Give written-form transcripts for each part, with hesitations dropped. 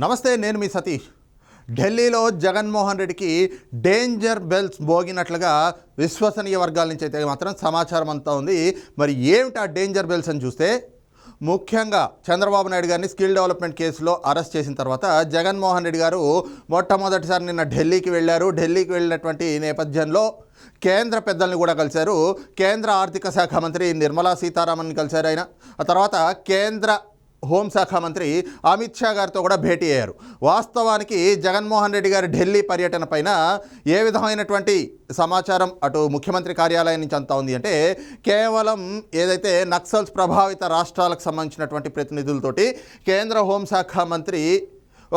నమస్తే, నేను మీ సతీష్. ఢిల్లీలో జగన్మోహన్ రెడ్డికి డేంజర్ బెల్స్ మోగినట్లుగా విశ్వసనీయ వర్గాల నుంచి అయితే మాత్రం సమాచారం అంతా ఉంది. మరి ఏమిటి ఆ డేంజర్ బెల్స్ అని చూస్తే, ముఖ్యంగా చంద్రబాబు నాయుడు గారిని స్కిల్ డెవలప్మెంట్ కేసులో అరెస్ట్ చేసిన తర్వాత జగన్మోహన్ రెడ్డి గారు మొట్టమొదటిసారి నిన్న ఢిల్లీకి వెళ్ళారు. ఢిల్లీకి వెళ్ళినటువంటి నేపథ్యంలో కేంద్ర పెద్దల్ని కూడా కలిశారు. కేంద్ర ఆర్థిక శాఖ మంత్రి నిర్మలా సీతారామన్ని కలిశారు ఆయన. ఆ తర్వాత కేంద్ర హోంశాఖ మంత్రి అమిత్ షా గారితో కూడా భేటీ అయ్యారు. వాస్తవానికి జగన్మోహన్ రెడ్డి గారి ఢిల్లీ పర్యటన పైన ఏ విధమైనటువంటి సమాచారం అటు ముఖ్యమంత్రి కార్యాలయం నుంచి అంతా ఉంది అంటే, కేవలం ఏదైతే నక్సల్స్ ప్రభావిత రాష్ట్రాలకు సంబంధించినటువంటి ప్రతినిధులతోటి కేంద్ర హోంశాఖ మంత్రి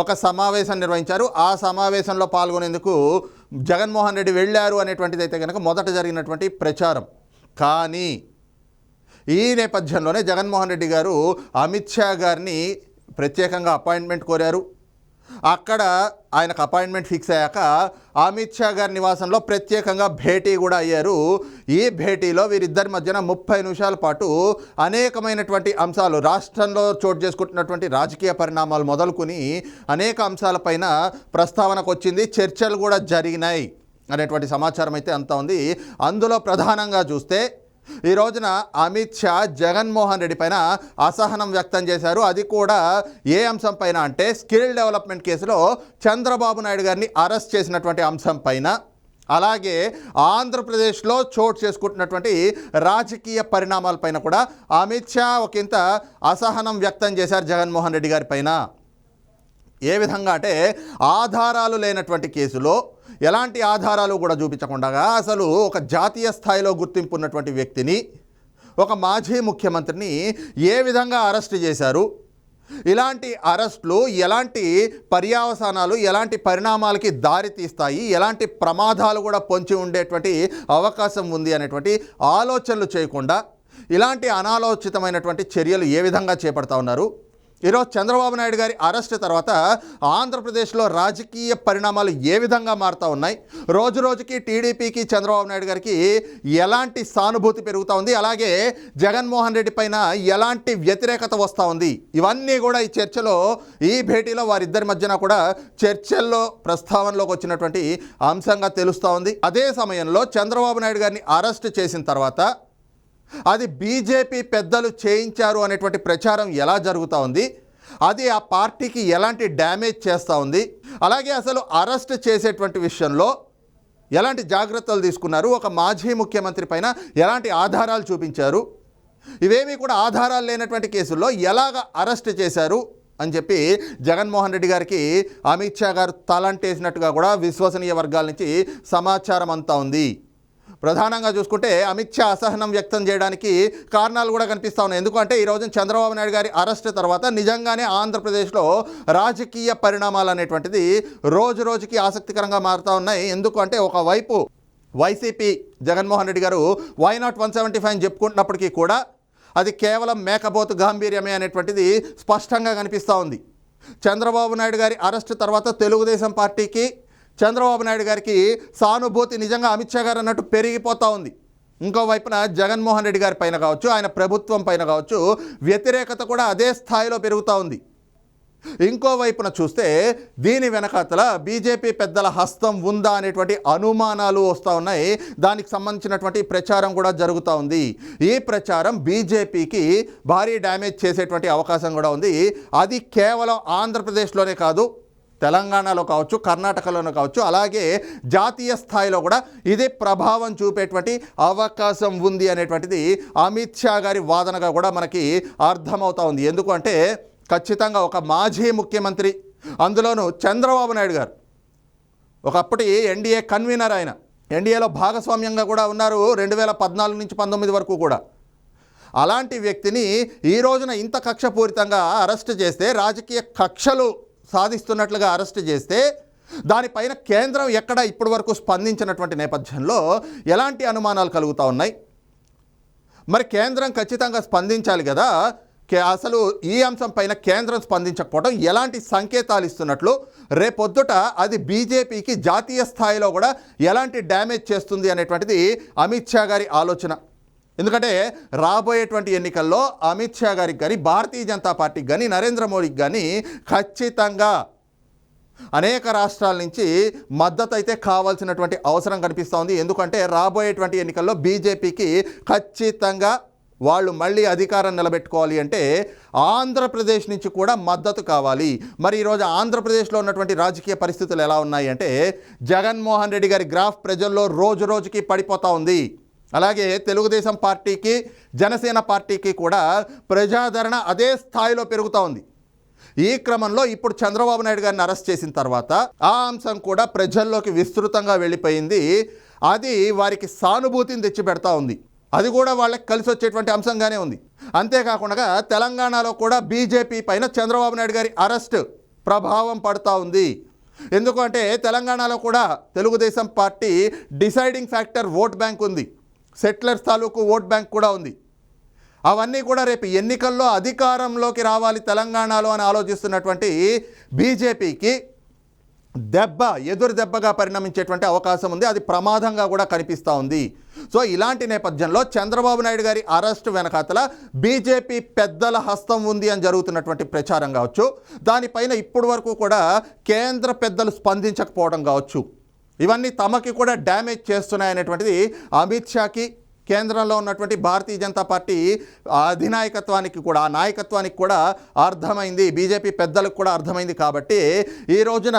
ఒక సమావేశం నిర్వహించారు. ఆ సమావేశంలో పాల్గొనేందుకు జగన్మోహన్ రెడ్డి వెళ్ళారు అనేటువంటిది అయితే కనుక మొదట జరిగినటువంటి ప్రచారం. కానీ ఈ నేపథ్యంలోనే జగన్మోహన్ రెడ్డి గారు అమిత్ షా గారిని ప్రత్యేకంగా అపాయింట్మెంట్ కోరారు. అక్కడ ఆయనకు అపాయింట్మెంట్ ఫిక్స్ అయ్యాక అమిత్ షా గారి నివాసంలో ప్రత్యేకంగా భేటీ కూడా అయ్యారు. ఈ భేటీలో వీరిద్దరి మధ్యన 30 నిమిషాల పాటు అనేకమైనటువంటి అంశాలు, రాష్ట్రంలో చోటు చేసుకుంటున్నటువంటి రాజకీయ పరిణామాలు మొదలుకొని అనేక అంశాలపైన ప్రస్తావనకు వచ్చింది. చర్చలు కూడా జరిగినాయి అనేటువంటి సమాచారం అయితే అంతా ఉంది. అందులో ప్రధానంగా చూస్తే ఈ రోజున అమిత్ షా జగన్మోహన్ రెడ్డి పైన అసహనం వ్యక్తం చేశారు. అది కూడా ఏ అంశం పైన అంటే, స్కిల్ డెవలప్మెంట్ కేసులో చంద్రబాబు నాయుడు గారిని అరెస్ట్ చేసినటువంటి అంశం పైన, అలాగే ఆంధ్రప్రదేశ్లో చోటు చేసుకుంటున్నటువంటి రాజకీయ పరిణామాలపైన కూడా అమిత్ షా ఒకంత అసహనం వ్యక్తం చేశారు జగన్మోహన్ రెడ్డి గారి పైన. ఏ విధంగా అంటే, ఆధారాలు లేనటువంటి కేసులో ఎలాంటి ఆధారాలు కూడా చూపించకుండా అసలు ఒక జాతీయ స్థాయిలో గుర్తింపు ఉన్నటువంటి వ్యక్తిని, ఒక మాజీ ముఖ్యమంత్రిని ఏ విధంగా అరెస్ట్ చేశారు, ఇలాంటి అరెస్టులు ఎలాంటి పర్యవసానాలు, ఎలాంటి పరిణామాలకి దారి తీస్తాయి, ఎలాంటి ప్రమాదాలు కూడా పొంచి ఉండేటువంటి అవకాశం ఉంది అనేటువంటి ఆలోచనలు చేయకుండా ఇలాంటి అనాలోచితమైనటువంటి చర్యలు ఏ విధంగా చేపడతా ఉన్నారు. ఈరోజు చంద్రబాబు నాయుడు గారి అరెస్ట్ తర్వాత ఆంధ్రప్రదేశ్లో రాజకీయ పరిణామాలు ఏ విధంగా మారుతూ ఉన్నాయి, రోజు రోజుకి టీడీపీకి చంద్రబాబు నాయుడు గారికి ఎలాంటి సానుభూతి పెరుగుతూ ఉంది, అలాగే జగన్మోహన్ రెడ్డి పైన ఎలాంటి వ్యతిరేకత వస్తూ ఉంది, ఇవన్నీ కూడా ఈ చర్చలో, ఈ భేటీలో వారిద్దరి మధ్యన కూడా చర్చల్లో ప్రస్తావనలోకి వచ్చినటువంటి అంశంగా తెలుస్తూ ఉంది. అదే సమయంలో చంద్రబాబు నాయుడు గారిని అరెస్ట్ చేసిన తర్వాత అది బీజేపీ పెద్దలు చేయించారు అనేటువంటి ప్రచారం ఎలా జరుగుతూ ఉంది, అది ఆ పార్టీకి ఎలాంటి డ్యామేజ్ చేస్తూ ఉంది, అలాగే అసలు అరెస్ట్ చేసేటువంటి విషయంలో ఎలాంటి జాగ్రత్తలు తీసుకున్నారు, ఒక మాజీ ముఖ్యమంత్రి పైన ఎలాంటి ఆధారాలు చూపించారు, ఇవేమీ కూడా ఆధారాలు లేనటువంటి కేసుల్లో ఎలాగ అరెస్ట్ చేశారు అని చెప్పి జగన్మోహన్ రెడ్డి గారికి అమిత్ షా గారు తలంటేసినట్టుగా కూడా విశ్వసనీయ వర్గాల నుంచి సమాచారం అంతా ఉంది. ప్రధానంగా చూసుకుంటే అమిత్ షా అసహనం వ్యక్తం చేయడానికి కారణాలు కూడా కనిపిస్తూ ఉన్నాయి. ఎందుకంటే ఈరోజు చంద్రబాబు నాయుడు గారి అరెస్ట్ తర్వాత నిజంగానే ఆంధ్రప్రదేశ్లో రాజకీయ పరిణామాలు అనేటువంటిది రోజు రోజుకి ఆసక్తికరంగా మారుతూ ఉన్నాయి. ఎందుకంటే ఒకవైపు వైసీపీ జగన్మోహన్ రెడ్డి గారు వై నాట్ 175 చెప్పుకుంటున్నప్పటికీ కూడా అది కేవలం మేకపోతు గాంభీర్యమే అనేటువంటిది స్పష్టంగా కనిపిస్తూ ఉంది. చంద్రబాబు నాయుడు గారి అరెస్ట్ తర్వాత తెలుగుదేశం పార్టీకి, చంద్రబాబు నాయుడు గారికి సానుభూతి నిజంగా అమిత్ షా గారు అన్నట్టు పెరిగిపోతూ ఉంది. ఇంకోవైపున జగన్మోహన్ రెడ్డి గారి పైన కావచ్చు, ఆయన ప్రభుత్వం పైన కావచ్చు, వ్యతిరేకత కూడా అదే స్థాయిలో పెరుగుతూ ఉంది. ఇంకోవైపున చూస్తే దీని వెనకాతల బీజేపీ పెద్దల హస్తం ఉందా అనేటువంటి అనుమానాలు వస్తూ ఉన్నాయి. దానికి సంబంధించినటువంటి ప్రచారం కూడా జరుగుతూ ఉంది. ఈ ప్రచారం బీజేపీకి భారీ డ్యామేజ్ చేసేటువంటి అవకాశం కూడా ఉంది. అది కేవలం ఆంధ్రప్రదేశ్లోనే కాదు, తెలంగాణలో కావచ్చు, కర్ణాటకలోనే కావచ్చు, అలాగే జాతీయ స్థాయిలో కూడా ఇదే ప్రభావం చూపేటువంటి అవకాశం ఉంది అనేటువంటిది అమిత్ షా గారి వాదనగా కూడా మనకి అర్థమవుతూ ఉంది. ఎందుకంటే ఖచ్చితంగా ఒక మాజీ ముఖ్యమంత్రి, అందులోనూ చంద్రబాబు నాయుడు గారు ఒకప్పటి ఎన్డీఏ కన్వీనర్, ఆయన ఎన్డీఏలో భాగస్వామ్యంగా కూడా ఉన్నారు 2014 నుంచి 19 వరకు కూడా. అలాంటి వ్యక్తిని ఈ రోజున ఇంత కక్షపూరితంగా అరెస్ట్ చేస్తే, రాజకీయ కక్షలు సాధిస్తున్నట్లుగా అరెస్ట్ చేస్తే, దానిపైన కేంద్రం ఎక్కడ ఇప్పటి వరకు స్పందించినటువంటి నేపథ్యంలో ఎలాంటి అనుమానాలు కలుగుతూ ఉన్నాయి. మరి కేంద్రం ఖచ్చితంగా స్పందించాలి కదా. అసలు ఈ అంశం పైన కేంద్రం స్పందించకపోవడం ఎలాంటి సంకేతాలు ఇస్తున్నట్లు, రేపొద్దుట అది బీజేపీకి జాతీయ స్థాయిలో కూడా ఎలాంటి డ్యామేజ్ చేస్తుంది అనేటువంటిది అమిత్ షా గారి ఆలోచన. ఎందుకంటే రాబోయేటువంటి ఎన్నికల్లో అమిత్ షా గారికి కానీ భారతీయ జనతా పార్టీకి కానీ నరేంద్ర మోడీకి కానీ ఖచ్చితంగా అనేక రాష్ట్రాల నుంచి మద్దతు అయితే కావాల్సినటువంటి అవసరం కనిపిస్తూ ఉంది. ఎందుకంటే రాబోయేటువంటి ఎన్నికల్లో బీజేపీకి ఖచ్చితంగా వాళ్ళు మళ్ళీ అధికారం నిలబెట్టుకోవాలి అంటే ఆంధ్రప్రదేశ్ నుంచి కూడా మద్దతు కావాలి. మరి ఈరోజు ఆంధ్రప్రదేశ్లో ఉన్నటువంటి రాజకీయ పరిస్థితులు ఎలా ఉన్నాయి అంటే జగన్మోహన్ రెడ్డి గారి గ్రాఫ్ ప్రజల్లో రోజు రోజుకి పడిపోతూ ఉంది. అలాగే తెలుగుదేశం పార్టీకి జనసేన పార్టీకి కూడా ప్రజాదరణ అదే స్థాయిలో పెరుగుతూ ఉంది. ఈ క్రమంలో ఇప్పుడు చంద్రబాబు నాయుడు గారిని అరెస్ట్ చేసిన తర్వాత ఆ అంశం కూడా ప్రజల్లోకి విస్తృతంగా వెళ్ళిపోయింది. అది వారికి సానుభూతిని తెచ్చిపెడతా ఉంది. అది కూడా వాళ్ళకి కలిసి వచ్చేటువంటి అంశంగానే ఉంది. అంతేకాకుండా తెలంగాణలో కూడా బీజేపీ పైన చంద్రబాబు నాయుడు గారి అరెస్ట్ ప్రభావం పడుతూ ఉంది. ఎందుకంటే తెలంగాణలో కూడా Telugu Desam party deciding factor vote bank ఉంది, సెటిలర్స్ తాలూకు ఓట్ బ్యాంక్ కూడా ఉంది. అవన్నీ కూడా రేపు ఎన్నికల్లో అధికారంలోకి రావాలి తెలంగాణలో అని ఆలోచిస్తున్నటువంటి బీజేపీకి ఎదురు దెబ్బగా పరిణమించేటువంటి అవకాశం ఉంది. అది ప్రమాదంగా కూడా కనిపిస్తూ ఉంది. సో ఇలాంటి నేపథ్యంలో చంద్రబాబు నాయుడు గారి అరెస్టు వెనకాతల బీజేపీ పెద్దల హస్తం ఉంది అని జరుగుతున్నటువంటి ప్రచారం కావచ్చు, దానిపైన ఇప్పటి వరకు కూడా కేంద్ర పెద్దలు స్పందించకపోవడం కావచ్చు, ఇవన్నీ తమకి కూడా డ్యామేజ్ చేస్తున్నాయనేటువంటిది అమిత్ షాకి కేంద్రంలో ఉన్నటువంటి భారతీయ జనతా పార్టీ అధినాయకత్వానికి కూడా ఆ నాయకత్వానికి కూడా అర్థమైంది, బీజేపీ పెద్దలకు కూడా అర్థమైంది. కాబట్టి ఈ రోజున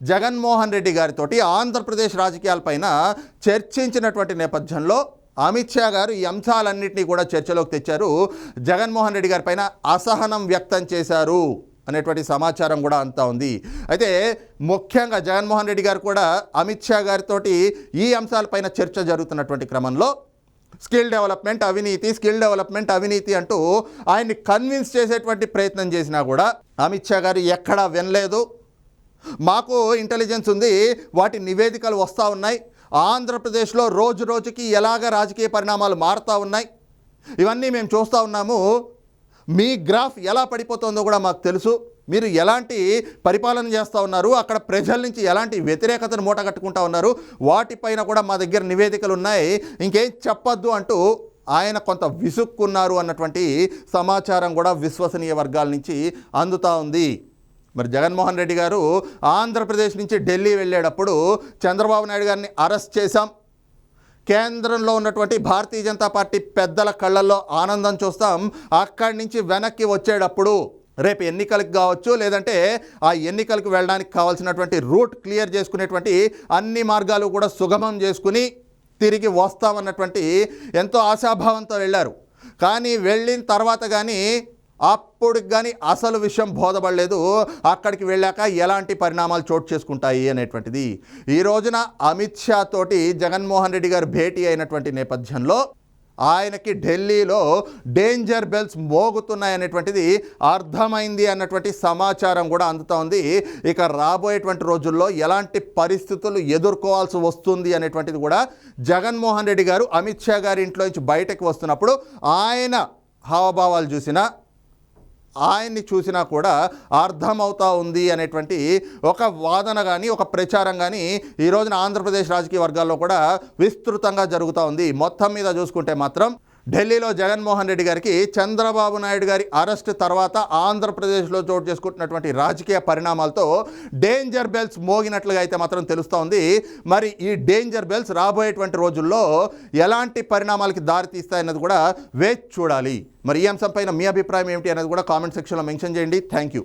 జగన్మోహన్ రెడ్డి గారితో ఆంధ్రప్రదేశ్ రాజకీయాలపైన చర్చించినటువంటి నేపథ్యంలో అమిత్ షా గారు ఈ అంశాలన్నింటినీ కూడా చర్చలోకి తెచ్చారు. జగన్మోహన్ రెడ్డి గారి పైన అసహనం వ్యక్తం చేశారు అనేటువంటి సమాచారం కూడా అంతా ఉంది. అయితే ముఖ్యంగా జగన్మోహన్ రెడ్డి గారు కూడా అమిత్ షా గారితో ఈ అంశాలపైన చర్చ జరుగుతున్నటువంటి క్రమంలో స్కిల్ డెవలప్మెంట్ అవినీతి అంటూ ఆయన్ని కన్విన్స్ చేసేటువంటి ప్రయత్నం చేసినా కూడా అమిత్ షా గారు ఎక్కడా వినలేదు. మాకు ఇంటెలిజెన్స్ ఉంది, వాటి నివేదికలు వస్తూ ఉన్నాయి, ఆంధ్రప్రదేశ్లో రోజు రోజుకి ఎలాగ రాజకీయ పరిణామాలు మారుతూ ఉన్నాయి, ఇవన్నీ మేము చూస్తూ ఉన్నాము, మీ గ్రాఫ్ ఎలా పడిపోతుందో కూడా మాకు తెలుసు, మీరు ఎలాంటి పరిపాలన చేస్తూ ఉన్నారు, అక్కడ ప్రజల నుంచి ఎలాంటి వ్యతిరేకతను మూటగట్టుకుంటూ ఉన్నారు, వాటిపైన కూడా మా దగ్గర నివేదికలు ఉన్నాయి, ఇంకేం చెప్పొద్దు అంటూ ఆయన కొంత విసుక్కున్నారు అన్నటువంటి సమాచారం కూడా విశ్వసనీయ వర్గాల నుంచి అందుతూ ఉంది. మరి జగన్మోహన్ రెడ్డి గారు ఆంధ్రప్రదేశ్ నుంచి ఢిల్లీ వెళ్ళేటప్పుడు చంద్రబాబు నాయుడు గారిని అరెస్ట్ చేశాం, కేంద్రంలో ఉన్నటువంటి భారతీయ జనతా పార్టీ పెద్దల కళ్ళల్లో ఆనందం చూస్తాం, అక్కడి నుంచి వెనక్కి వచ్చేటప్పుడు రేపు ఎన్నికలకు కావచ్చు, లేదంటే ఆ ఎన్నికలకు వెళ్ళడానికి కావాల్సినటువంటి రూట్ క్లియర్ చేసుకునేటువంటి అన్ని మార్గాలు కూడా సుగమం చేసుకుని తిరిగి వస్తామన్నటువంటి ఎంతో ఆశాభావంతో వెళ్ళారు. కానీ వెళ్ళిన తర్వాత కానీ అప్పుడు కానీ అసలు విషయం బోధపడలేదు, అక్కడికి వెళ్ళాక ఎలాంటి పరిణామాలు చోటు చేసుకుంటాయి అనేటువంటిది. ఈ రోజున అమిత్ షా తోటి జగన్మోహన్ రెడ్డి గారు భేటీ అయినటువంటి నేపథ్యంలో ఆయనకి ఢిల్లీలో డేంజర్ బెల్స్ మోగుతున్నాయనేటువంటిది అర్థమైంది అన్నటువంటి సమాచారం కూడా అందుతూ ఉంది. ఇక రాబోయేటువంటి రోజుల్లో ఎలాంటి పరిస్థితులు ఎదుర్కోవాల్సి వస్తుంది అనేటువంటిది కూడా జగన్మోహన్ రెడ్డి గారు అమిత్ షా గారి ఇంట్లో నుంచి బయటకు వస్తున్నప్పుడు ఆయన హావభావాలు ఆయన్ని చూసినా కూడా అర్థమవుతూ ఉంది అనేటువంటి ఒక వాదన కానీ ఒక ప్రచారం కానీ ఈ రోజున ఆంధ్రప్రదేశ్ రాజకీయ వర్గాల్లో కూడా విస్తృతంగా జరుగుతూ ఉంది. మొత్తం మీద చూసుకుంటే మాత్రం ఢిల్లీలో జగన్మోహన్ రెడ్డి గారికి చంద్రబాబు నాయుడు గారి అరెస్ట్ తర్వాత ఆంధ్రప్రదేశ్లో చోటు చేసుకుంటున్నటువంటి రాజకీయ పరిణామాలతో డేంజర్ బెల్స్ మోగినట్లుగా అయితే మాత్రం తెలుస్తూ ఉంది. మరి ఈ డేంజర్ బెల్స్ రాబోయేటువంటి రోజుల్లో ఎలాంటి పరిణామాలకి దారితీస్తాయన్నది కూడా వేచి చూడాలి. మరి ఈ అంశంపైన మీ అభిప్రాయం ఏమిటి అనేది కూడా కామెంట్ సెక్షన్లో మెన్షన్ చేయండి. Thank you.